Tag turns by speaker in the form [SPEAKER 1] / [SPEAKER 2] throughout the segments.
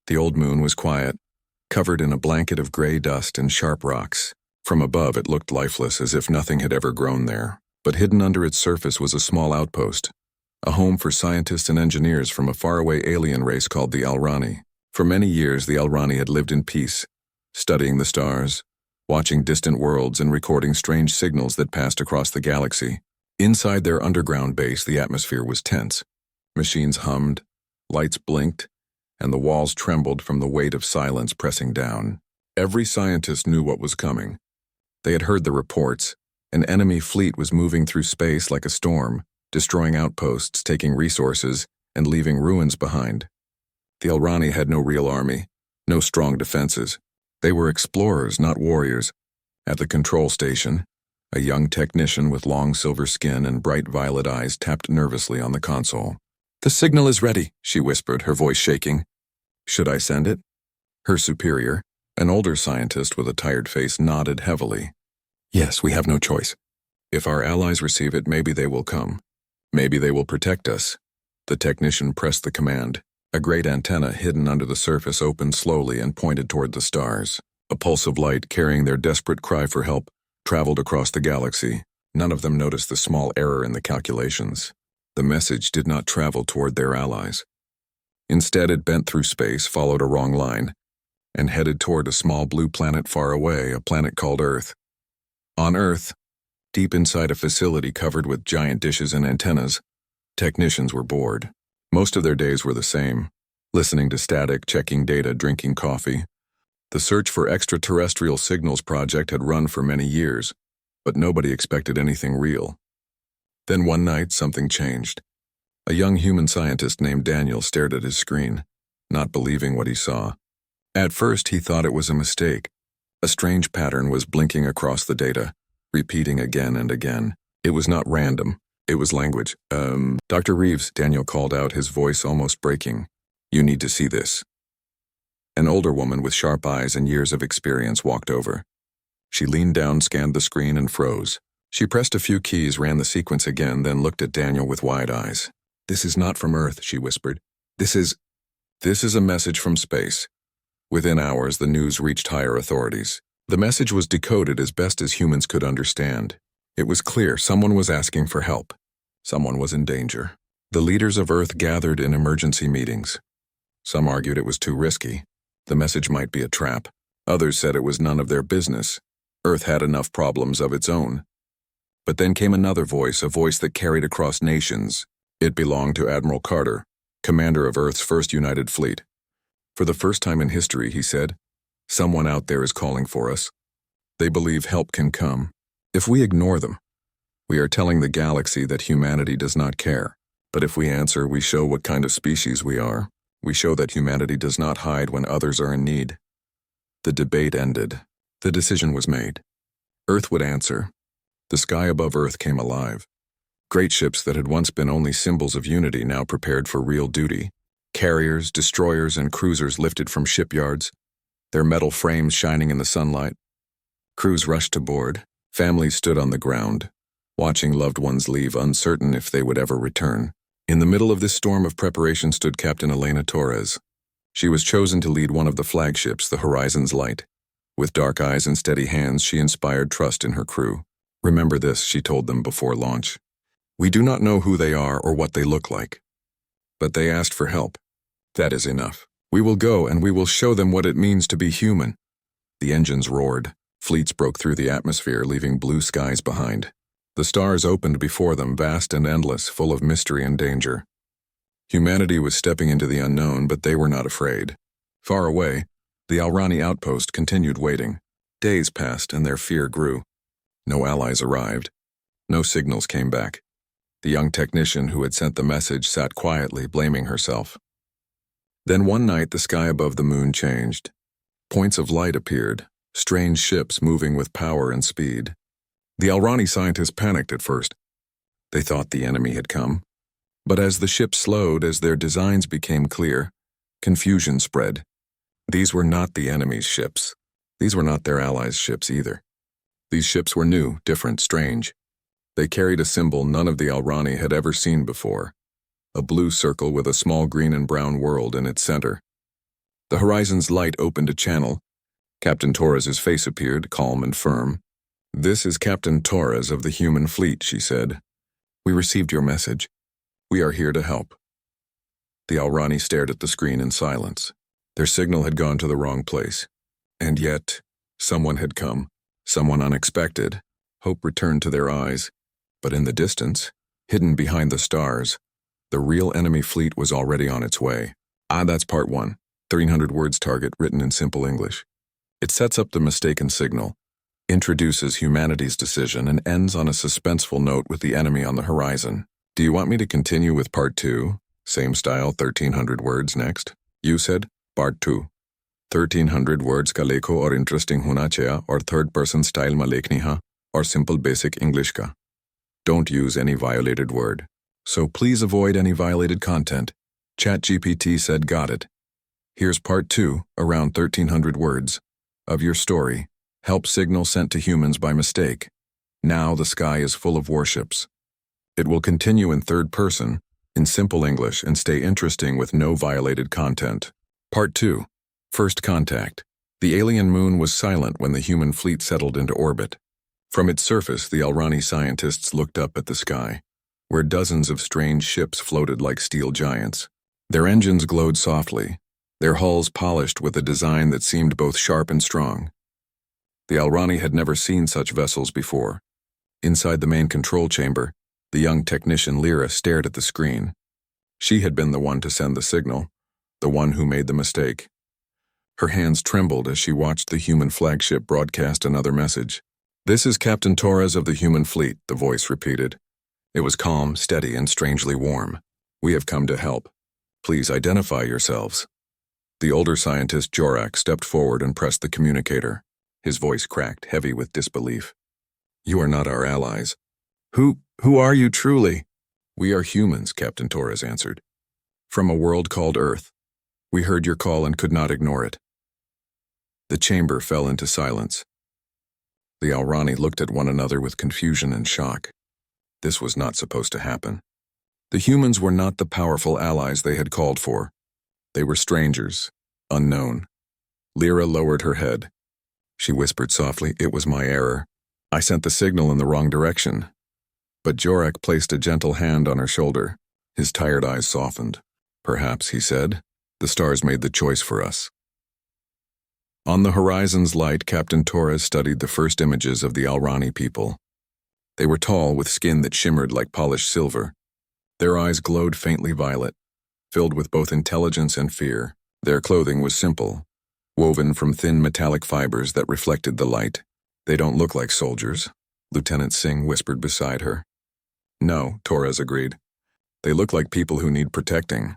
[SPEAKER 1] The old moon was quiet, covered in a blanket of gray dust and sharp rocks. From above it looked lifeless, as if nothing had ever grown there. But hidden under its surface was a small outpost, a home for scientists and engineers from a faraway alien race called the Alrani. For many years, the Alrani had lived in peace, studying the stars, watching distant worlds, and recording strange signals that passed across the galaxy. Inside their underground base, the atmosphere was tense. Machines hummed, lights blinked, and the walls trembled from the weight of silence pressing down. Every scientist knew what was coming. They had heard the reports. An enemy fleet was moving through space like a storm, destroying outposts, taking resources, and leaving ruins behind. The Alrani had no real army, no strong defenses. They were explorers, not warriors. At the control station, a young technician with long silver skin and bright violet eyes tapped nervously on the console. "The signal is ready," she whispered, her voice shaking. "Should I send it?" Her superior, an older scientist with a tired face, nodded heavily. "Yes, we have no choice. If our allies receive it, maybe they will come. Maybe they will protect us." The technician pressed the command. A great antenna hidden under the surface opened slowly and pointed toward the stars. A pulse of light carrying their desperate cry for help traveled across the galaxy. None of them noticed the small error in the calculations. The message did not travel toward their allies. Instead, it bent through space, followed a wrong line, and headed toward a small blue planet far away, a planet called Earth. On Earth, deep inside a facility covered with giant dishes and antennas, technicians were bored. Most of their days were the same: listening to static, checking data, drinking coffee. The Search for Extraterrestrial Signals project had run for many years, but nobody expected anything real. Then one night, something changed. A young human scientist named Daniel stared at his screen, not believing what he saw. At first, he thought it was a mistake. A strange pattern was blinking across the data, repeating again and again. It was not random. It was language. Dr. Reeves," Daniel called out, his voice almost breaking. "You need to see this." An older woman with sharp eyes and years of experience walked over. She leaned down, scanned the screen, and froze. She pressed a few keys, ran the sequence again, then looked at Daniel with wide eyes. "This is not from Earth," she whispered. This is a message from space." Within hours, the news reached higher authorities. The message was decoded as best as humans could understand. It was clear someone was asking for help. Someone was in danger. The leaders of Earth gathered in emergency meetings. Some argued it was too risky. The message might be a trap. Others said it was none of their business. Earth had enough problems of its own. But then came another voice, a voice that carried across nations. It belonged to Admiral Carter, commander of Earth's First United Fleet. "For the first time in history," he said, "someone out there is calling for us. They believe help can come. If we ignore them, we are telling the galaxy that humanity does not care. But if we answer, we show what kind of species we are. We show that humanity does not hide when others are in need." The debate ended. The decision was made. Earth would answer. The sky above Earth came alive. Great ships that had once been only symbols of unity now prepared for real duty. Carriers, destroyers, and cruisers lifted from shipyards, their metal frames shining in the sunlight. Crews rushed to board. Families stood on the ground, watching loved ones leave, uncertain if they would ever return. In the middle of this storm of preparation stood Captain Elena Torres. She was chosen to lead one of the flagships, the Horizon's Light. With dark eyes and steady hands, she inspired trust in her crew. "Remember this," she told them before launch. "We do not know who they are or what they look like. But they asked for help. That is enough. We will go and we will show them what it means to be human." The engines roared. Fleets broke through the atmosphere, leaving blue skies behind. The stars opened before them, vast and endless, full of mystery and danger. Humanity was stepping into the unknown, but they were not afraid. Far away, the Alrani outpost continued waiting. Days passed and their fear grew. No allies arrived. No signals came back. The young technician who had sent the message sat quietly, blaming herself. Then one night the sky above the moon changed. Points of light appeared, strange ships moving with power and speed. The Alrani scientists panicked at first. They thought the enemy had come. But as the ships slowed, as their designs became clear, confusion spread. These were not the enemy's ships. These were not their allies' ships either. These ships were new, different, strange. They carried a symbol none of the Alrani had ever seen before, a blue circle with a small green and brown world in its center. The horizon's light opened a channel. Captain Torres's face appeared, calm and firm. "This is Captain Torres of the human fleet," she said. "We received your message. We are here to help." The Alrani stared at the screen in silence. Their signal had gone to the wrong place. And yet, someone had come, someone unexpected. Hope returned to their eyes. But in the distance, hidden behind the stars, the real enemy fleet was already on its way. That's part 1. 300 words target written in simple English. It sets up the mistaken signal, introduces humanity's decision, and ends on a suspenseful note with the enemy on the horizon. Do you want me to continue with part 2? Same style, 1300 words next? You said, part 2. 1300 words ka lekho or interesting hona chahiye or third person style ma lekhni ha or simple basic English ka. Don't use any violated word. So please avoid any violated content. ChatGPT said got it. Here's part 2, around 1300 words, of your story. Help signal sent to humans by mistake. Now the sky is full of warships. It will continue in third person, in simple English, and stay interesting with no violated content. Part 2. First contact. The alien moon was silent when the human fleet settled into orbit. From its surface, the Alrani scientists looked up at the sky, where dozens of strange ships floated like steel giants. Their engines glowed softly, their hulls polished with a design that seemed both sharp and strong. The Alrani had never seen such vessels before. Inside the main control chamber, the young technician Lyra stared at the screen. She had been the one to send the signal, the one who made the mistake. Her hands trembled as she watched the human flagship broadcast another message. "This is Captain Torres of the human fleet," the voice repeated. It was calm, steady, and strangely warm. "We have come to help. Please identify yourselves." The older scientist Jorak stepped forward and pressed the communicator. His voice cracked, heavy with disbelief. "You are not our allies." Who are you truly?" "We are humans," Captain Torres answered. "From a world called Earth. We heard your call and could not ignore it." The chamber fell into silence. The Alrani looked at one another with confusion and shock. This was not supposed to happen. The humans were not the powerful allies they had called for. They were strangers, unknown. Lyra lowered her head. She whispered softly, "It was my error. I sent the signal in the wrong direction." But Jorak placed a gentle hand on her shoulder. His tired eyes softened. "Perhaps," he said, "the stars made the choice for us." On the horizon's light, Captain Torres studied the first images of the Alrani people. They were tall, with skin that shimmered like polished silver. Their eyes glowed faintly violet, filled with both intelligence and fear. Their clothing was simple, woven from thin metallic fibers that reflected the light. "They don't look like soldiers," Lieutenant Singh whispered beside her. "No," Torres agreed. "They look like people who need protecting."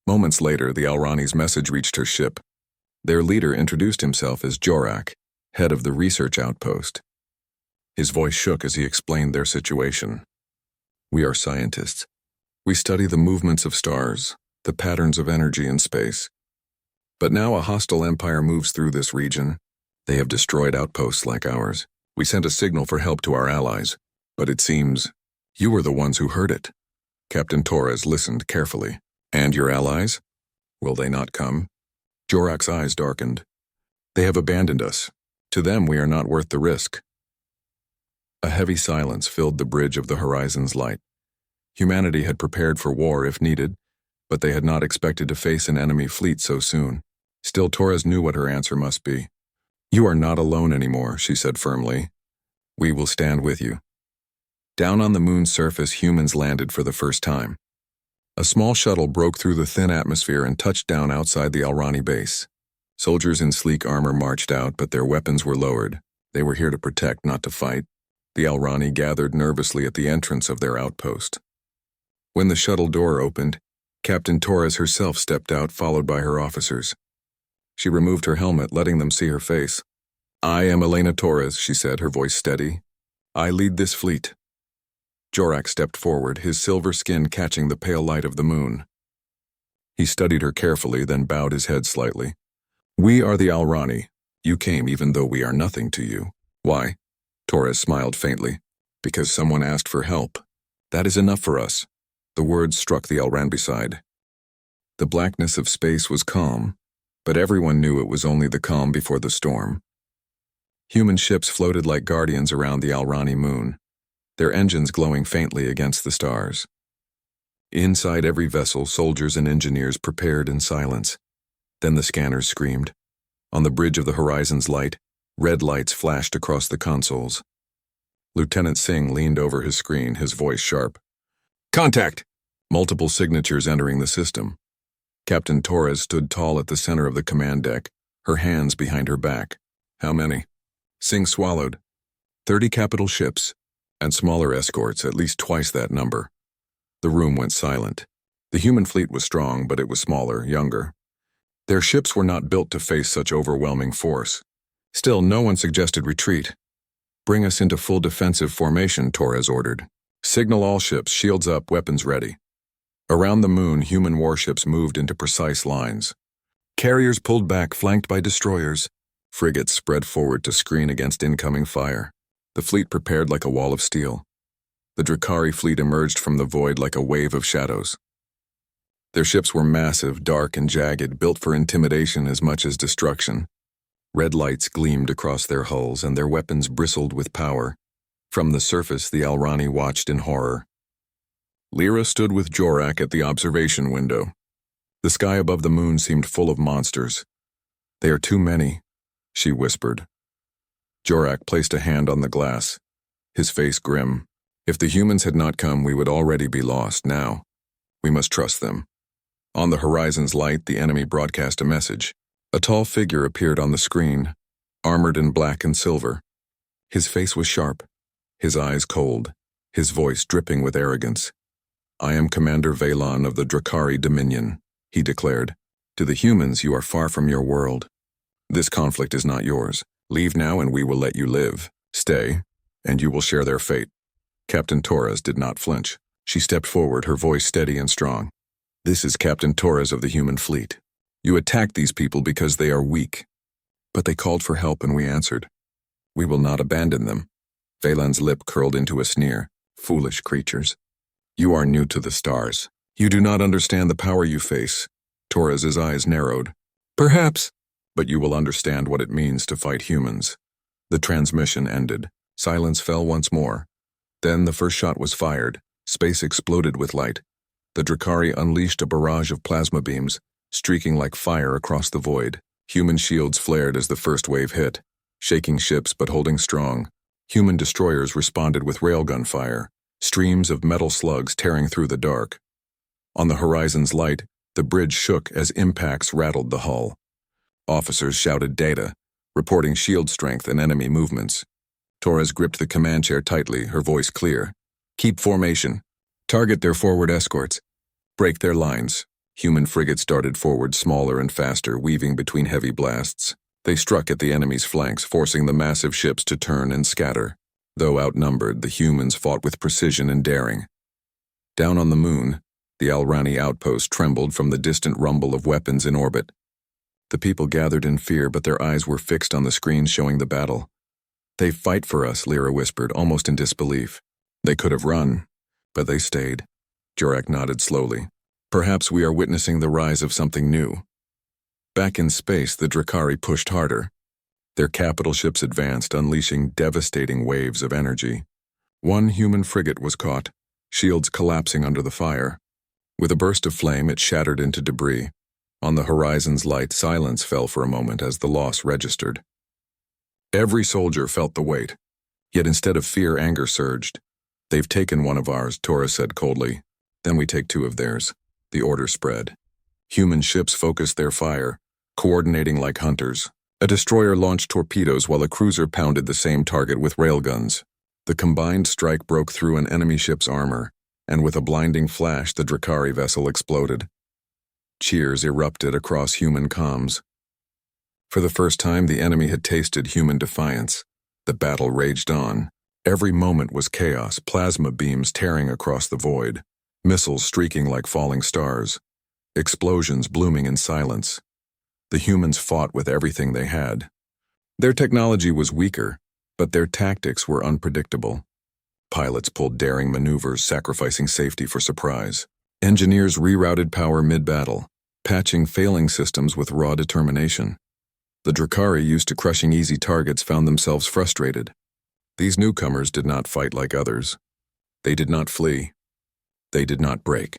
[SPEAKER 1] Moments later, the Alrani's message reached her ship. Their leader introduced himself as Jorak, head of the research outpost. His voice shook as he explained their situation. "We are scientists. We study the movements of stars, the patterns of energy in space. But now a hostile empire moves through this region. They have destroyed outposts like ours. We sent a signal for help to our allies, but it seems you were the ones who heard it." Captain Torres listened carefully. "And your allies? Will they not come?" Jorak's eyes darkened. "They have abandoned us. To them we are not worth the risk." A heavy silence filled the bridge of the horizon's light. Humanity had prepared for war if needed, but they had not expected to face an enemy fleet so soon. Still, Torres knew what her answer must be. "You are not alone anymore," she said firmly. "We will stand with you." Down on the moon's surface, humans landed for the first time. A small shuttle broke through the thin atmosphere and touched down outside the Alrani base. Soldiers in sleek armor marched out, but their weapons were lowered. They were here to protect, not to fight. The Alrani gathered nervously at the entrance of their outpost. When the shuttle door opened, Captain Torres herself stepped out, followed by her officers. She removed her helmet, letting them see her face. "I am Elena Torres," she said, her voice steady. "I lead this fleet." Jorak stepped forward, his silver skin catching the pale light of the moon. He studied her carefully, then bowed his head slightly. "We are the Alrani. You came even though we are nothing to you." "Why?" Torres smiled faintly. "Because someone asked for help. That is enough for us." The words struck the Alran beside. The blackness of space was calm, But everyone knew it was only the calm before the storm. Human ships floated like guardians around the Alrani moon, their engines glowing faintly against the stars. Inside every vessel, soldiers and engineers prepared in silence. Then the scanners screamed. On the bridge of the Horizon's light, red lights flashed across the consoles. Lieutenant Singh leaned over his screen, his voice sharp. "Contact!" Multiple signatures entering the system. Captain Torres stood tall at the center of the command deck, her hands behind her back. "How many?" Singh swallowed. 30 capital ships, and smaller escorts, at least twice that number. The room went silent. The human fleet was strong, but it was smaller, younger. Their ships were not built to face such overwhelming force. Still, no one suggested retreat. "Bring us into full defensive formation," Torres ordered. "Signal all ships, shields up, weapons ready." Around the moon, human warships moved into precise lines. Carriers pulled back, flanked by destroyers. Frigates spread forward to screen against incoming fire. The fleet prepared like a wall of steel. The Drakari fleet emerged from the void like a wave of shadows. Their ships were massive, dark and jagged, built for intimidation as much as destruction. Red lights gleamed across their hulls, and their weapons bristled with power. From the surface, the Alrani watched in horror. Lyra stood with Jorak at the observation window. The sky above the moon seemed full of monsters. "They are too many," she whispered. Jorak placed a hand on the glass, his face grim. "If the humans had not come, we would already be lost now. We must trust them." On the Horizon's light, the enemy broadcast a message. A tall figure appeared on the screen, armored in black and silver. His face was sharp, his eyes cold, his voice dripping with arrogance. "I am Commander Vaylon of the Drakari Dominion," he declared. "To the humans, you are far from your world. This conflict is not yours. Leave now and we will let you live. Stay, and you will share their fate." Captain Torres did not flinch. She stepped forward, her voice steady and strong. "This is Captain Torres of the human fleet. You attacked these people because they are weak. But they called for help and we answered. We will not abandon them." Vaylon's lip curled into a sneer. "Foolish creatures. You are new to the stars. You do not understand the power you face." Torres's eyes narrowed. "Perhaps, but you will understand what it means to fight humans." The transmission ended. Silence fell once more. Then the first shot was fired. Space exploded with light. The Drakari unleashed a barrage of plasma beams, streaking like fire across the void. Human shields flared as the first wave hit, shaking ships but holding strong. Human destroyers responded with railgun fire, streams of metal slugs tearing through the dark. On the Horizon's light, the bridge shook as impacts rattled the hull. Officers shouted data, reporting shield strength and enemy movements. Torres gripped the command chair tightly, her voice clear. "Keep formation. Target their forward escorts. Break their lines." Human frigates darted forward, smaller and faster, weaving between heavy blasts. They struck at the enemy's flanks, forcing the massive ships to turn and scatter. Though outnumbered, the humans fought with precision and daring. Down on the moon, the Alrani outpost trembled from the distant rumble of weapons in orbit. The people gathered in fear, but their eyes were fixed on the screens showing the battle. "They fight for us," Lyra whispered, almost in disbelief. "They could have run, but they stayed." Jorak nodded slowly. "Perhaps we are witnessing the rise of something new." Back in space, the Drakari pushed harder. Their capital ships advanced, unleashing devastating waves of energy. One human frigate was caught, shields collapsing under the fire. With a burst of flame, it shattered into debris. On the Horizon's light, silence fell for a moment as the loss registered. Every soldier felt the weight, yet instead of fear, anger surged. "They've taken one of ours," Torres said coldly. "Then we take two of theirs." The order spread. Human ships focused their fire, coordinating like hunters. A destroyer launched torpedoes while a cruiser pounded the same target with railguns. The combined strike broke through an enemy ship's armor, and with a blinding flash, the Drakari vessel exploded. Cheers erupted across human comms. For the first time, the enemy had tasted human defiance. The battle raged on. Every moment was chaos, plasma beams tearing across the void, missiles streaking like falling stars, explosions blooming in silence. The humans fought with everything they had. Their technology was weaker, but their tactics were unpredictable. Pilots pulled daring maneuvers, sacrificing safety for surprise. Engineers rerouted power mid-battle. patching failing systems with raw determination. The Drakari, used to crushing easy targets, found themselves frustrated. These newcomers did not fight like others. They did not flee. They did not break.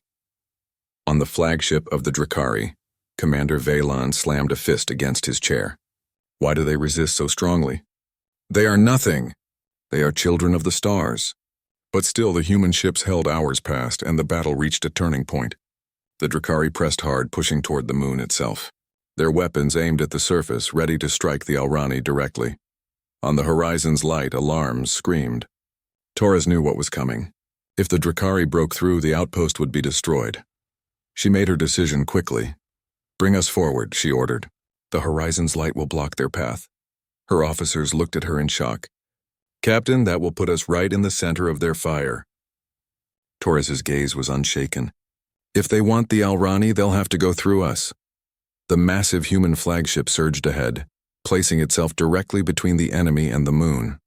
[SPEAKER 1] On the flagship of the Drakari, Commander Vaylon slammed a fist against his chair. Why do they resist so strongly? They are nothing. They are children of the stars. But still, the human ships held hours past, and the battle reached a turning point. The Drakari pressed hard, pushing toward the moon itself. Their weapons aimed at the surface, ready to strike the Alrani directly. On the horizon's light, alarms screamed. Torres knew what was coming. If the Drakari broke through, the outpost would be destroyed. She made her decision quickly. "Bring us forward," she ordered. "The horizon's light will block their path." Her officers looked at her in shock. "Captain, that will put us right in the center of their fire." Torres's gaze was unshaken. "If they want the Alrani, they'll have to go through us." The massive human flagship surged ahead, placing itself directly between the enemy and the moon.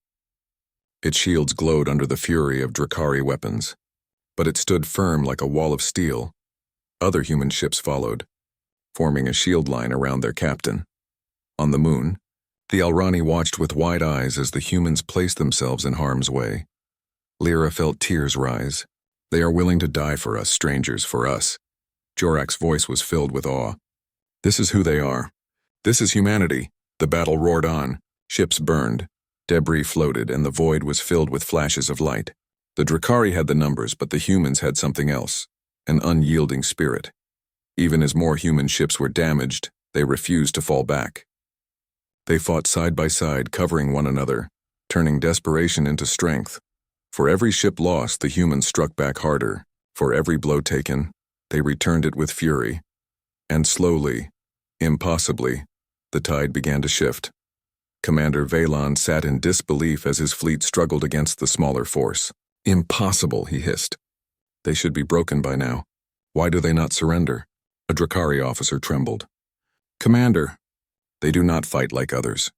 [SPEAKER 1] Its shields glowed under the fury of Drakari weapons, but it stood firm like a wall of steel. Other human ships followed, forming a shield line around their captain. On the moon, the Alrani watched with wide eyes as the humans placed themselves in harm's way. Lyra felt tears rise. "They are willing to die for us, strangers, for us." Jorak's voice was filled with awe. "This is who they are. This is humanity." The battle roared on. Ships burned. Debris floated, and the void was filled with flashes of light. The Drakari had the numbers, but the humans had something else, an unyielding spirit. Even as more human ships were damaged, they refused to fall back. They fought side by side, covering one another, turning desperation into strength. For every ship lost, the humans struck back harder. For every blow taken, they returned it with fury. And slowly, impossibly, the tide began to shift. Commander Vaylon sat in disbelief as his fleet struggled against the smaller force. "Impossible," he hissed. "They should be broken by now. Why do they not surrender?" A Drakari officer trembled. "Commander, they do not fight like others.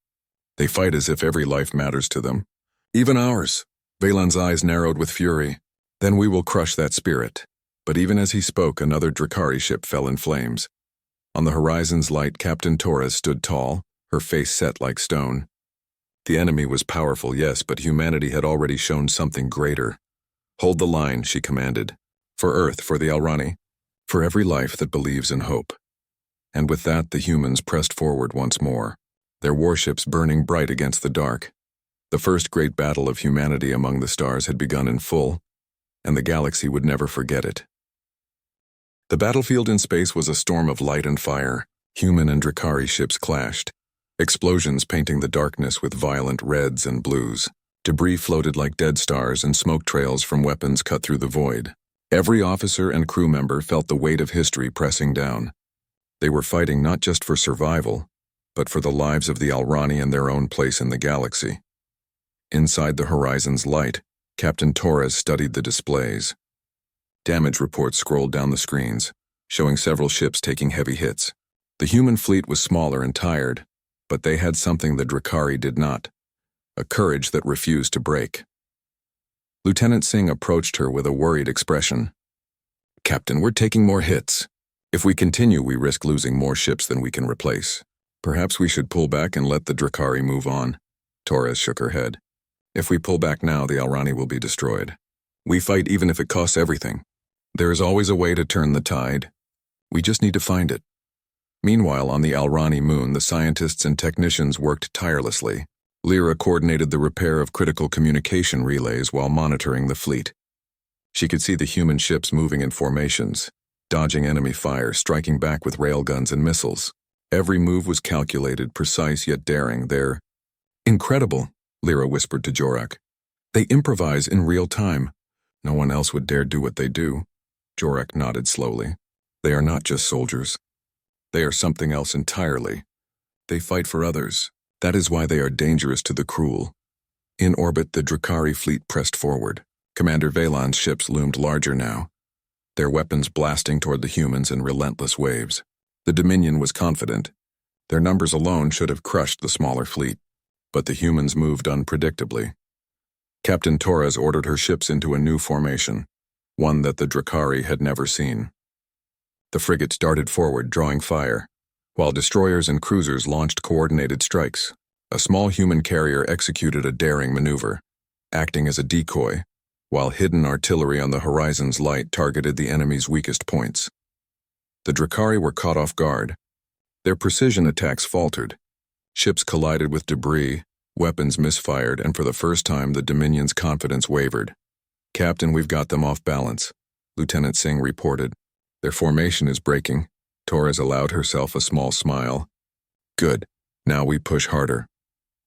[SPEAKER 1] They fight as if every life matters to them. Even ours." Vaylon's eyes narrowed with fury. "Then we will crush that spirit." But even as he spoke, another Drakari ship fell in flames. On the horizon's light, Captain Torres stood tall, her face set like stone. The enemy was powerful, yes, but humanity had already shown something greater. "Hold the line," she commanded. "For Earth, for the Alrani, for every life that believes in hope." And with that, the humans pressed forward once more, their warships burning bright against the dark. The first great battle of humanity among the stars had begun in full, and the galaxy would never forget it. The battlefield in space was a storm of light and fire. Human and Drakari ships clashed, explosions painting the darkness with violent reds and blues. Debris floated like dead stars, and smoke trails from weapons cut through the void. Every officer and crew member felt the weight of history pressing down. They were fighting not just for survival, but for the lives of the Alrani and their own place in the galaxy. Inside the horizon's light, Captain Torres studied the displays. Damage reports scrolled down the screens, showing several ships taking heavy hits. The human fleet was smaller and tired, but they had something the Drakari did not, a courage that refused to break. Lieutenant Singh approached her with a worried expression. "Captain, we're taking more hits. If we continue, we risk losing more ships than we can replace. Perhaps we should pull back and let the Drakari move on." Torres shook her head. "If we pull back now, the Alrani will be destroyed. We fight even if it costs everything. There is always a way to turn the tide. We just need to find it." Meanwhile, on the Alrani moon, the scientists and technicians worked tirelessly. Lyra coordinated the repair of critical communication relays while monitoring the fleet. She could see the human ships moving in formations, dodging enemy fire, striking back with railguns and missiles. Every move was calculated, precise yet daring. "They're incredible," Lyra whispered to Jorak. "They improvise in real time. No one else would dare do what they do." Jorak nodded slowly. "They are not just soldiers. They are something else entirely. They fight for others. That is why they are dangerous to the cruel." In orbit, the Drakari fleet pressed forward. Commander Vaylon's ships loomed larger now, their weapons blasting toward the humans in relentless waves. The Dominion was confident. Their numbers alone should have crushed the smaller fleet, but the humans moved unpredictably. Captain Torres ordered her ships into a new formation, one that the Drakari had never seen. The frigates darted forward, drawing fire, while destroyers and cruisers launched coordinated strikes. A small human carrier executed a daring maneuver, acting as a decoy, while hidden artillery on the horizon's light targeted the enemy's weakest points. The Drakari were caught off guard. Their precision attacks faltered. Ships collided with debris, weapons misfired, and for the first time the Dominion's confidence wavered. "Captain, we've got them off balance," Lieutenant Singh reported. "Their formation is breaking." Torres allowed herself a small smile. "Good. Now we push harder."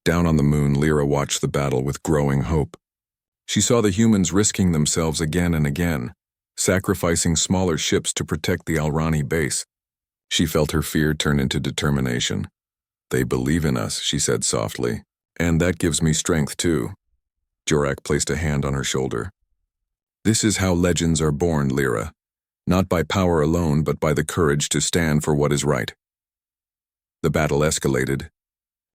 [SPEAKER 1] Down on the moon, Lyra watched the battle with growing hope. She saw the humans risking themselves again and again, sacrificing smaller ships to protect the Alrani base. She felt her fear turn into determination. "They believe in us," she said softly. "And that gives me strength too." Jorak placed a hand on her shoulder. "This is how legends are born, Lyra. Not by power alone, but by the courage to stand for what is right." The battle escalated.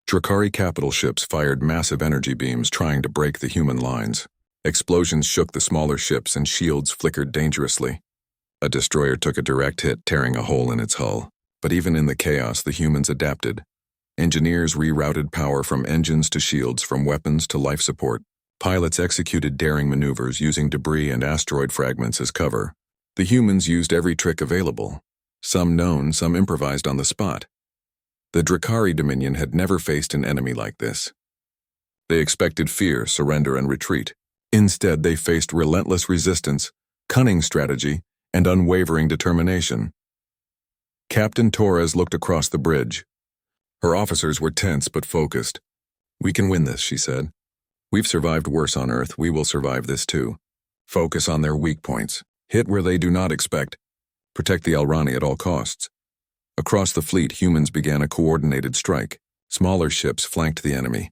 [SPEAKER 1] Drakari capital ships fired massive energy beams trying to break the human lines. Explosions shook the smaller ships and shields flickered dangerously. A destroyer took a direct hit, tearing a hole in its hull. But even in the chaos, the humans adapted. Engineers rerouted power from engines to shields, from weapons to life support. Pilots executed daring maneuvers using debris and asteroid fragments as cover. The humans used every trick available. Some known, some improvised on the spot. The Drakari Dominion had never faced an enemy like this. They expected fear, surrender, and retreat. Instead, they faced relentless resistance, cunning strategy, and unwavering determination. Captain Torres looked across the bridge. Her officers were tense but focused. "We can win this," she said. "We've survived worse on Earth. We will survive this too. Focus on their weak points. Hit where they do not expect. Protect the Alrani at all costs." Across the fleet, humans began a coordinated strike. Smaller ships flanked the enemy,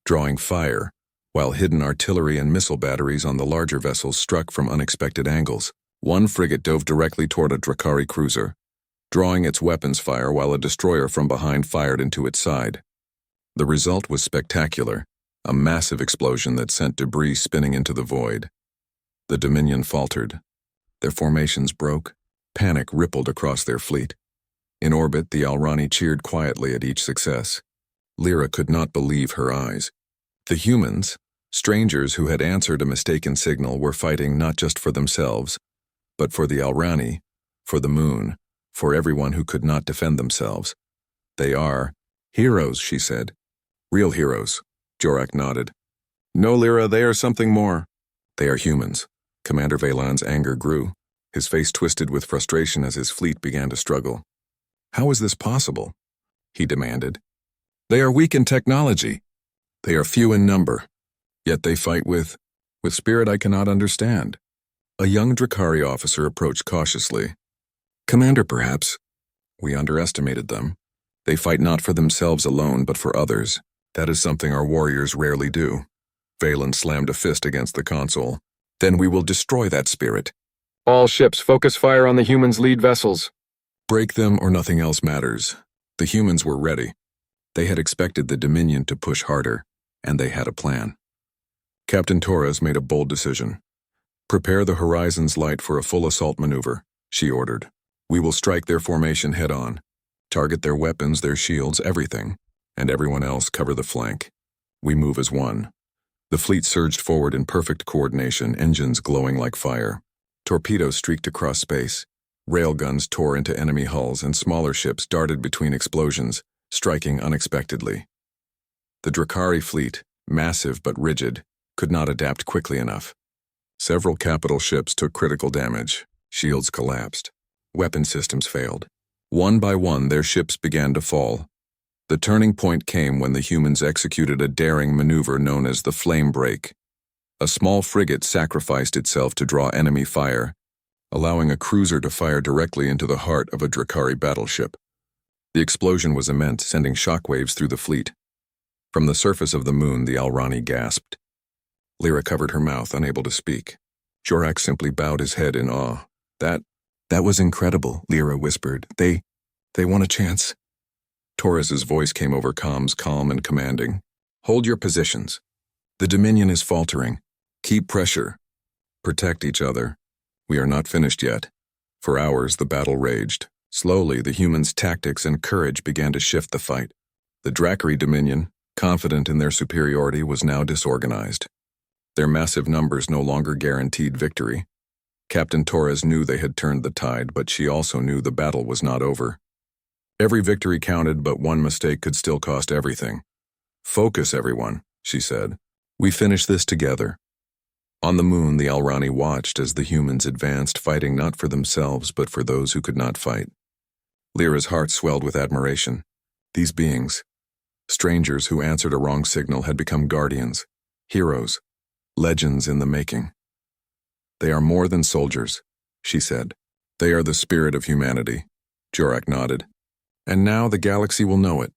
[SPEAKER 1] drawing fire, while hidden artillery and missile batteries on the larger vessels struck from unexpected angles. One frigate dove directly toward a Drakari cruiser, drawing its weapons fire while a destroyer from behind fired into its side. The result was spectacular, a massive explosion that sent debris spinning into the void. The Dominion faltered. Their formations broke. Panic rippled across their fleet. In orbit, the Alrani cheered quietly at each success. Lyra could not believe her eyes. The humans, strangers who had answered a mistaken signal, were fighting not just for themselves, but for the Alrani, for the moon, for everyone who could not defend themselves. "They are heroes," she said. "Real heroes," Jorak nodded. "No, Lyra, they are something more. They are humans." Commander Valan's anger grew. His face twisted with frustration as his fleet began to struggle. "How is this possible?" he demanded. "They are weak in technology. They are few in number. Yet they fight with spirit I cannot understand." A young Drakari officer approached cautiously. "Commander, perhaps. We underestimated them. They fight not for themselves alone, but for others. That is something our warriors rarely do." Valan slammed a fist against the console. "Then we will destroy that spirit."
[SPEAKER 2] "All ships, focus fire on the humans' lead vessels."
[SPEAKER 1] Break them or nothing else matters. The humans were ready. They had expected the Dominion to push harder, and they had a plan. Captain Torres made a bold decision. "Prepare the horizon's light for a full assault maneuver," she ordered. "We will strike their formation head-on. Target their weapons, their shields, everything, and everyone else cover the flank. We move as one." The fleet surged forward in perfect coordination, engines glowing like fire. Torpedoes streaked across space. Railguns tore into enemy hulls, and smaller ships darted between explosions, striking unexpectedly. The Drakari fleet, massive but rigid, could not adapt quickly enough. Several capital ships took critical damage. Shields collapsed. Weapon systems failed. One by one, their ships began to fall. The turning point came when the humans executed a daring maneuver known as the Flame Break. A small frigate sacrificed itself to draw enemy fire, allowing a cruiser to fire directly into the heart of a Drakari battleship. The explosion was immense, sending shockwaves through the fleet. From the surface of the moon, the Alrani gasped. Lyra covered her mouth, unable to speak. Jorak simply bowed his head in awe. That was incredible," Lyra whispered. They want a chance." Torres's voice came over comms, calm and commanding. "Hold your positions. The Dominion is faltering. Keep pressure. Protect each other. We are not finished yet." For hours, the battle raged. Slowly, the humans' tactics and courage began to shift the fight. The Dracari Dominion, confident in their superiority, was now disorganized. Their massive numbers no longer guaranteed victory. Captain Torres knew they had turned the tide, but she also knew the battle was not over. Every victory counted, but one mistake could still cost everything. "Focus, everyone," she said. "We finish this together." On the moon, the Alrani watched as the humans advanced, fighting not for themselves, but for those who could not fight. Lyra's heart swelled with admiration. These beings, strangers who answered a wrong signal, had become guardians, heroes, legends in the making. "They are more than soldiers," she said. "They are the spirit of humanity." Jorak nodded. "And now the galaxy will know it.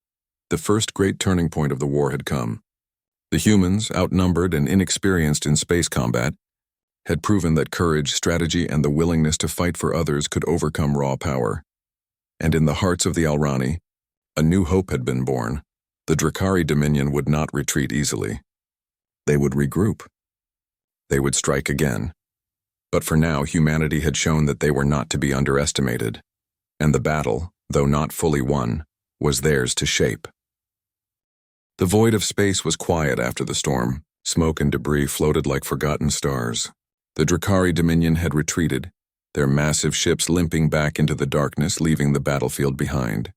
[SPEAKER 1] The first great turning point of the war had come. The humans, outnumbered and inexperienced in space combat, had proven that courage, strategy, and the willingness to fight for others could overcome raw power. And in the hearts of the Alrani, a new hope had been born. The Dracari Dominion would not retreat easily. They would regroup. They would strike again. But for now, humanity had shown that they were not to be underestimated. And the battle, though not fully won, was theirs to shape. The void of space was quiet after the storm. Smoke and debris floated like forgotten stars. The Dracari Dominion had retreated, their massive ships limping back into the darkness, leaving the battlefield behind.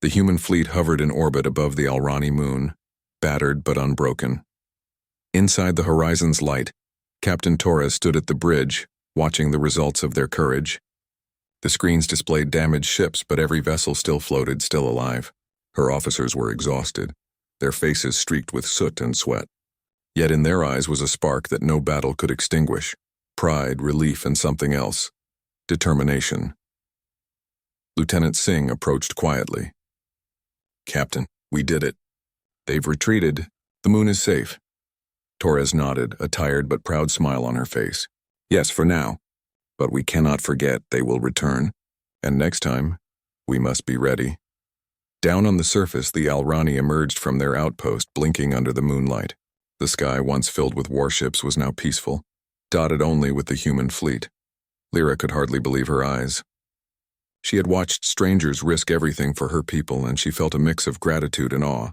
[SPEAKER 1] The human fleet hovered in orbit above the Alrani moon, battered but unbroken. Inside the horizon's light, Captain Torres stood at the bridge, watching the results of their courage. The screens displayed damaged ships, but every vessel still floated, still alive. Her officers were exhausted, their faces streaked with soot and sweat. Yet in their eyes was a spark that no battle could extinguish. Pride, relief, and something else. Determination. Lieutenant Singh approached quietly. "Captain, we did it. They've retreated. The moon is safe." Torres nodded, a tired but proud smile on her face. "Yes, for now. But we cannot forget they will return. And next time, we must be ready." Down on the surface, the Alrani emerged from their outpost, blinking under the moonlight. The sky, once filled with warships, was now peaceful, dotted only with the human fleet. Lyra could hardly believe her eyes. She had watched strangers risk everything for her people, and she felt a mix of gratitude and awe.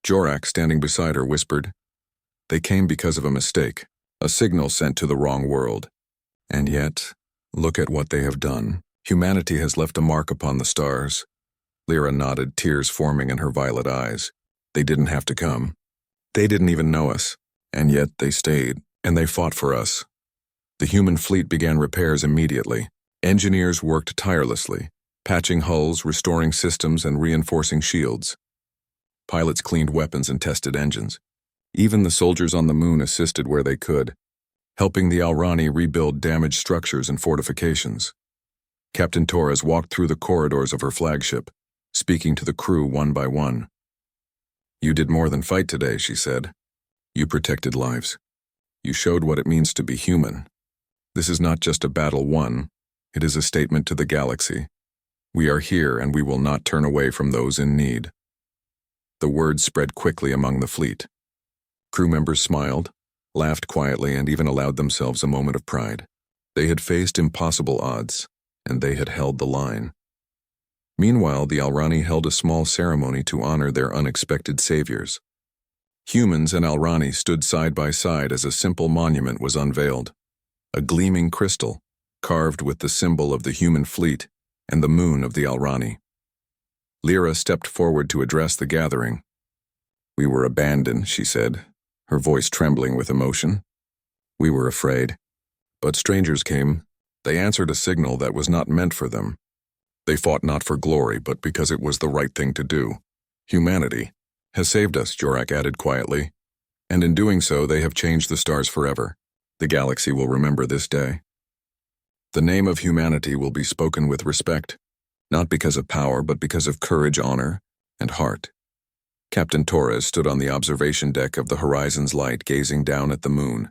[SPEAKER 1] Jorak, standing beside her, whispered, "They came because of a mistake, a signal sent to the wrong world. And yet, look at what they have done. Humanity has left a mark upon the stars." Lyra nodded, tears forming in her violet eyes. "They didn't have to come. They didn't even know us. And yet they stayed, and they fought for us." The human fleet began repairs immediately. Engineers worked tirelessly, patching hulls, restoring systems, and reinforcing shields. Pilots cleaned weapons and tested engines. Even the soldiers on the moon assisted where they could, helping the Alrani rebuild damaged structures and fortifications. Captain Torres walked through the corridors of her flagship, speaking to the crew one by one. "You did more than fight today," she said. "You protected lives. You showed what it means to be human. This is not just a battle won, it is a statement to the galaxy. We are here and we will not turn away from those in need." The words spread quickly among the fleet. Crew members smiled, laughed quietly, and even allowed themselves a moment of pride. They had faced impossible odds, and they had held the line. Meanwhile, the Alrani held a small ceremony to honor their unexpected saviors. Humans and Alrani stood side by side as a simple monument was unveiled. A gleaming crystal, carved with the symbol of the human fleet and the moon of the Alrani. Lyra stepped forward to address the gathering. "We were abandoned," she said, her voice trembling with emotion. "We were afraid. But strangers came. They answered a signal that was not meant for them. They fought not for glory, but because it was the right thing to do. Humanity has saved us," Jorak added quietly. "And in doing so, they have changed the stars forever. The galaxy will remember this day. The name of humanity will be spoken with respect, not because of power, but because of courage, honor, and heart." Captain Torres stood on the observation deck of the horizon's light, gazing down at the moon.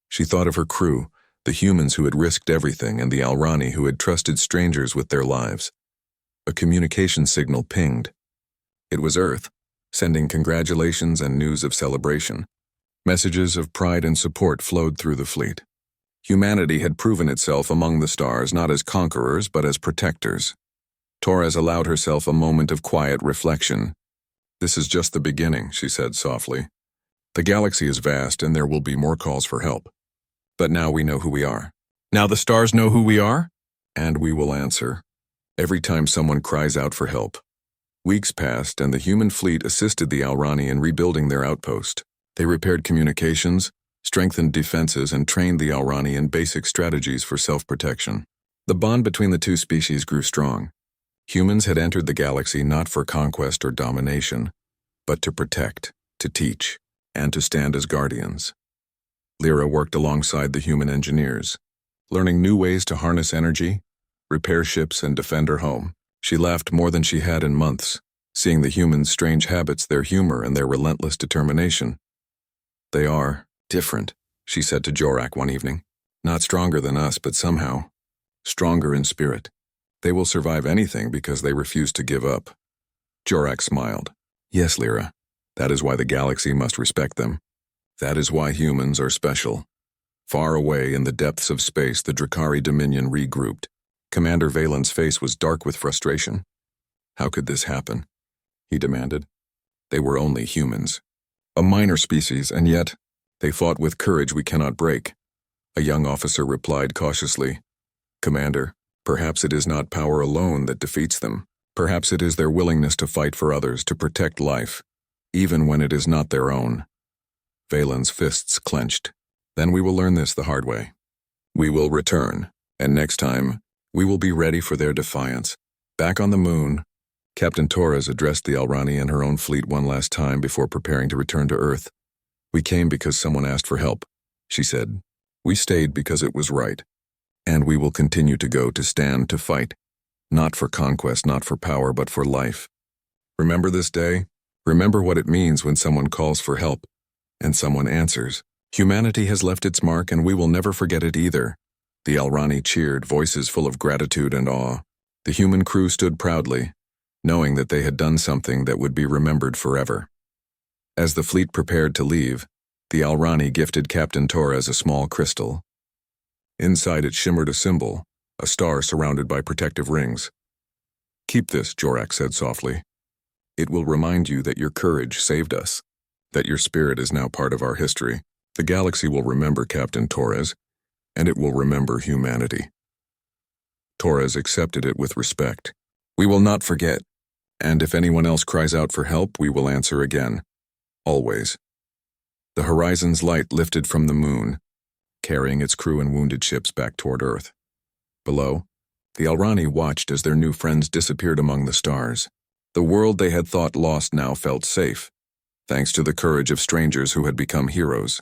[SPEAKER 1] She thought of her crew, the humans who had risked everything, and the Alrani who had trusted strangers with their lives. A communication signal pinged. It was Earth, sending congratulations and news of celebration. Messages of pride and support flowed through the fleet. Humanity had proven itself among the stars not as conquerors but as protectors. Torres allowed herself a moment of quiet reflection. "This is just the beginning," she said softly. "The galaxy is vast and there will be more calls for help. But now we know who we are. Now the stars know who we are? And we will answer. Every time someone cries out for help." Weeks passed and the human fleet assisted the Alrani in rebuilding their outpost. They repaired communications, strengthened defenses, and trained the Alrani in basic strategies for self-protection. The bond between the two species grew strong. Humans had entered the galaxy not for conquest or domination, but to protect, to teach, and to stand as guardians. Lyra worked alongside the human engineers, learning new ways to harness energy, repair ships, and defend her home. She laughed more than she had in months, seeing the humans' strange habits, their humor, and their relentless determination. "They are different," she said to Jorak one evening. "Not stronger than us, but somehow stronger in spirit. They will survive anything because they refuse to give up." Jorak smiled. "Yes, Lyra. That is why the galaxy must respect them. That is why humans are special." Far away in the depths of space, the Drakari Dominion regrouped. Commander Valen's face was dark with frustration. "How could this happen?" he demanded. "They were only humans. A minor species, and yet they fought with courage we cannot break." A young officer replied cautiously, "Commander, perhaps it is not power alone that defeats them. Perhaps it is their willingness to fight for others, to protect life, even when it is not their own." Valen's fists clenched. "Then we will learn this the hard way. We will return, and next time, we will be ready for their defiance." Back on the moon, Captain Torres addressed the Alrani and her own fleet one last time before preparing to return to Earth. "We came because someone asked for help," she said. "We stayed because it was right. And we will continue to go, to stand, to fight. Not for conquest, not for power, but for life. Remember this day? Remember what it means when someone calls for help, and someone answers. Humanity has left its mark, and we will never forget it either." The Alrani cheered, voices full of gratitude and awe. The human crew stood proudly, knowing that they had done something that would be remembered forever. As the fleet prepared to leave, the Alrani gifted Captain Torres a small crystal. Inside it shimmered a symbol, a star surrounded by protective rings. "Keep this," Jorak said softly. "It will remind you that your courage saved us, that your spirit is now part of our history. The galaxy will remember Captain Torres, and it will remember humanity." Torres accepted it with respect. "We will not forget, and if anyone else cries out for help, we will answer again. Always." The horizon's light lifted from the moon, carrying its crew and wounded ships back toward Earth. Below, the Alrani watched as their new friends disappeared among the stars. The world they had thought lost now felt safe, thanks to the courage of strangers who had become heroes.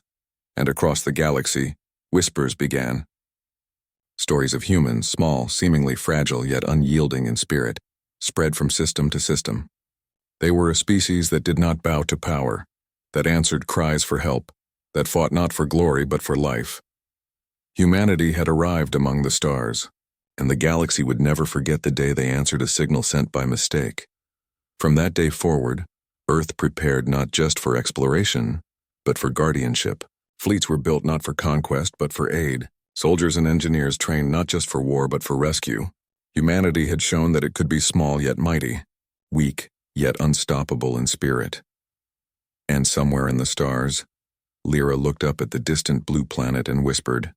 [SPEAKER 1] And across the galaxy, whispers began. Stories of humans, small, seemingly fragile yet unyielding in spirit, spread from system to system. They were a species that did not bow to power, that answered cries for help, that fought not for glory but for life. Humanity had arrived among the stars, and the galaxy would never forget the day they answered a signal sent by mistake. From that day forward, Earth prepared not just for exploration, but for guardianship. Fleets were built not for conquest but for aid. Soldiers and engineers trained not just for war but for rescue. Humanity had shown that it could be small yet mighty, weak yet unstoppable in spirit. And somewhere in the stars, Lyra looked up at the distant blue planet and whispered,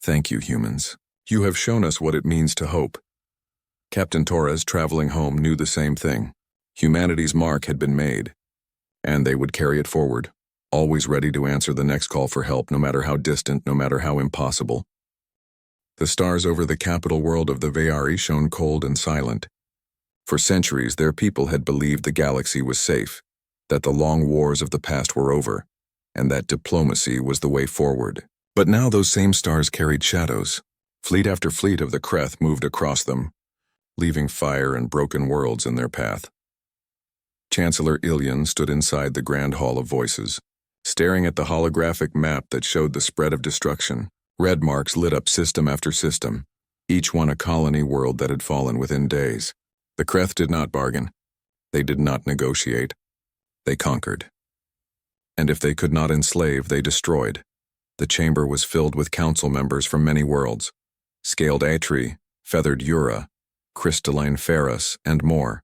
[SPEAKER 1] "Thank you, humans. You have shown us what it means to hope." Captain Torres, traveling home, knew the same thing. Humanity's mark had been made, and they would carry it forward, always ready to answer the next call for help, no matter how distant, no matter how impossible. The stars over the capital world of the Veyari shone cold and silent. For centuries, their people had believed the galaxy was safe, that the long wars of the past were over, and that diplomacy was the way forward. But now those same stars carried shadows. Fleet after fleet of the Kreth moved across them, leaving fire and broken worlds in their path. Chancellor Ilion stood inside the Grand Hall of Voices, staring at the holographic map that showed the spread of destruction. Red marks lit up system after system, each one a colony world that had fallen within days. The Kreth did not bargain. They did not negotiate. They conquered. And if they could not enslave, they destroyed. The chamber was filled with council members from many worlds: scaled Atri, feathered Ura, crystalline Ferus, and more.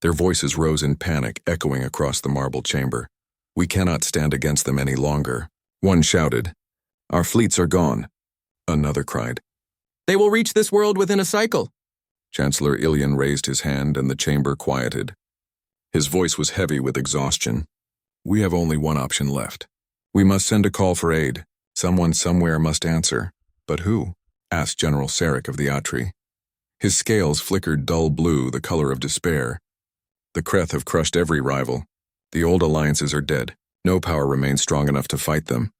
[SPEAKER 1] Their voices rose in panic, echoing across the marble chamber. "We cannot stand against them any longer." One shouted, "Our fleets are gone." Another cried,
[SPEAKER 3] "They will reach this world within a cycle."
[SPEAKER 1] Chancellor Ilian raised his hand and the chamber quieted. His voice was heavy with exhaustion. "We have only one option left. We must send a call for aid. Someone somewhere must answer." "But who?" asked General Sarek of the Atri. His scales flickered dull blue, the color of despair. "The Kreth have crushed every rival. The old alliances are dead. No power remains strong enough to fight them."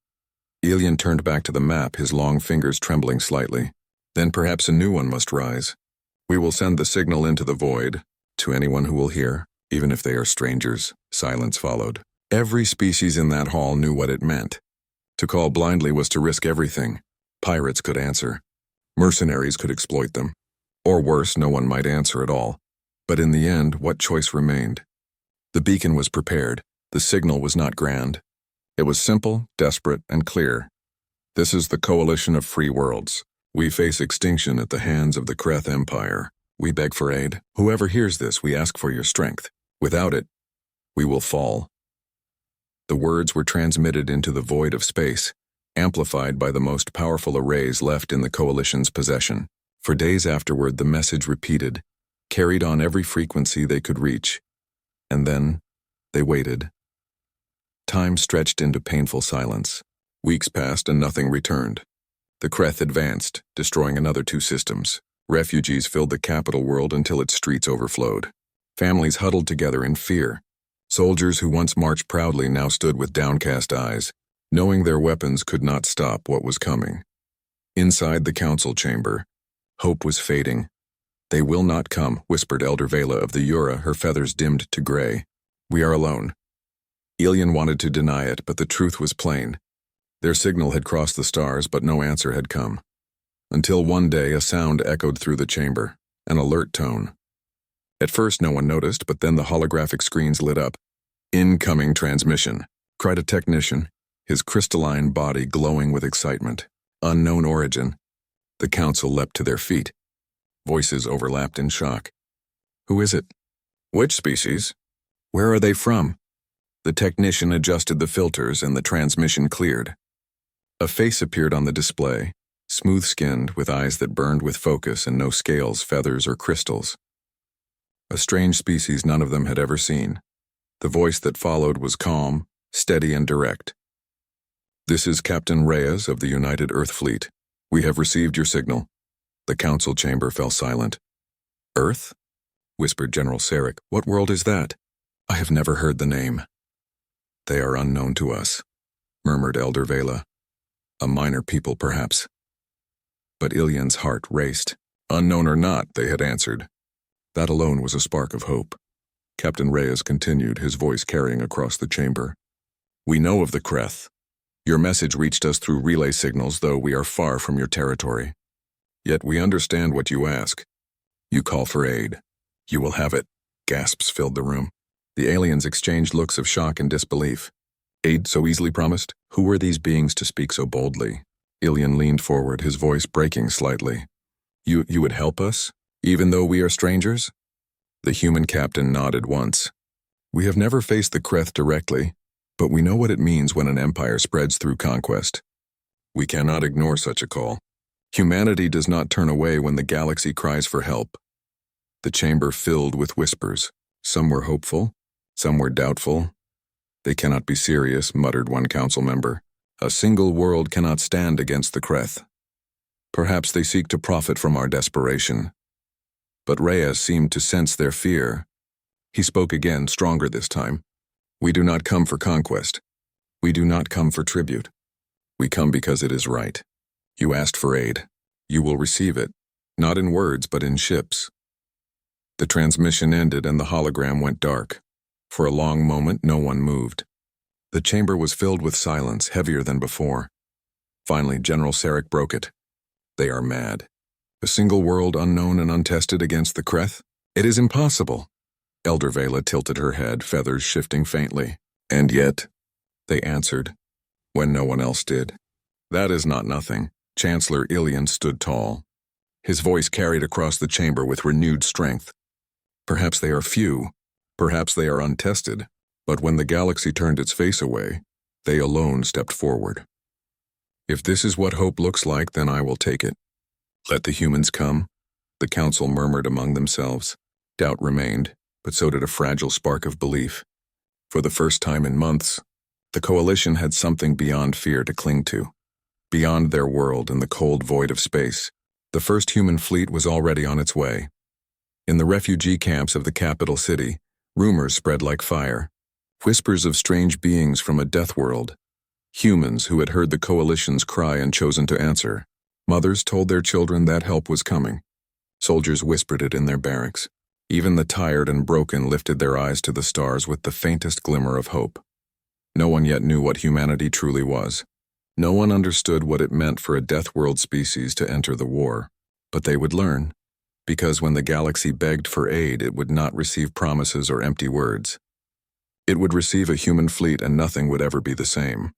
[SPEAKER 1] Ilian turned back to the map, his long fingers trembling slightly. "Then perhaps a new one must rise. We will send the signal into the void, to anyone who will hear, even if they are strangers." Silence followed. Every species in that hall knew what it meant. To call blindly was to risk everything. Pirates could answer. Mercenaries could exploit them. Or worse, no one might answer at all. But in the end, what choice remained? The beacon was prepared. The signal was not grand. It was simple, desperate, and clear. "This is the coalition of free worlds. We face extinction at the hands of the Kreth Empire. We beg for aid. Whoever hears this, we ask for your strength. Without it, we will fall." The words were transmitted into the void of space, amplified by the most powerful arrays left in the coalition's possession. For days afterward, the message repeated, carried on every frequency they could reach. And then, they waited. Time stretched into painful silence. Weeks passed and nothing returned. The Kreth advanced, destroying another 2 systems. Refugees filled the capital world until its streets overflowed. Families huddled together in fear. Soldiers who once marched proudly now stood with downcast eyes, knowing their weapons could not stop what was coming. Inside the council chamber, hope was fading. "They will not come," whispered Elder Vela of the Ura, her feathers dimmed to gray. "We are alone." Ilian wanted to deny it, but the truth was plain. Their signal had crossed the stars, but no answer had come. Until one day a sound echoed through the chamber, an alert tone. At first no one noticed, but then the holographic screens lit up. "Incoming transmission," cried a technician, his crystalline body glowing with excitement. "Unknown origin." The council leapt to their feet. Voices overlapped in shock. "Who is it? Which species? Where are they from?" The technician adjusted the filters and the transmission cleared. A face appeared on the display, smooth-skinned, with eyes that burned with focus and no scales, feathers, or crystals. A strange species none of them had ever seen. The voice that followed was calm, steady, and direct. "This is Captain Reyes of the United Earth Fleet. We have received your signal." The council chamber fell silent. "Earth?" whispered General Sarek. "What world is that? I have never heard the name." "They are unknown to us," murmured Elder Vela. "A minor people, perhaps." But Ilian's heart raced. Unknown or not, they had answered. That alone was a spark of hope. Captain Reyes continued, his voice carrying across the chamber. "We know of the Kreth. Your message reached us through relay signals, though we are far from your territory. Yet we understand what you ask. You call for aid. You will have it." Gasps filled the room. The aliens exchanged looks of shock and disbelief. Aid so easily promised? Who were these beings to speak so boldly? Ilian leaned forward, his voice breaking slightly. You would help us, even though we are strangers?" The human captain nodded once. "We have never faced the Kreth directly, but we know what it means when an empire spreads through conquest. We cannot ignore such a call. Humanity does not turn away when the galaxy cries for help." The chamber filled with whispers. Some were hopeful, some were doubtful. "They cannot be serious," muttered one council member. "A single world cannot stand against the Kreth. Perhaps they seek to profit from our desperation." But Reyes seemed to sense their fear. He spoke again, stronger this time. "We do not come for conquest. We do not come for tribute. We come because it is right. You asked for aid. You will receive it, not in words but in ships." The transmission ended and the hologram went dark. For a long moment, no one moved. The chamber was filled with silence, heavier than before. Finally, General Sarek broke it. "They are mad. A single world unknown and untested against the Kreth? It is impossible." Elder Vela tilted her head, feathers shifting faintly. "And yet," they answered, when no one else did. That is not nothing. Chancellor Ilian stood tall. His voice carried across the chamber with renewed strength. Perhaps they are few, perhaps they are untested, but when the galaxy turned its face away, they alone stepped forward. If this is what hope looks like, then I will take it. Let the humans come, the council murmured among themselves. Doubt remained, but so did a fragile spark of belief. For the first time in months, the coalition had something beyond fear to cling to. Beyond their world in the cold void of space, the first human fleet was already on its way. In the refugee camps of the capital city, rumors spread like fire. Whispers of strange beings from a death world. Humans who had heard the coalition's cry and chosen to answer. Mothers told their children that help was coming. Soldiers whispered it in their barracks. Even the tired and broken lifted their eyes to the stars with the faintest glimmer of hope. No one yet knew what humanity truly was. No one understood what it meant for a death world species to enter the war. But they would learn, because when the galaxy begged for aid, it would not receive promises or empty words. It would receive a human fleet and nothing would ever be the same.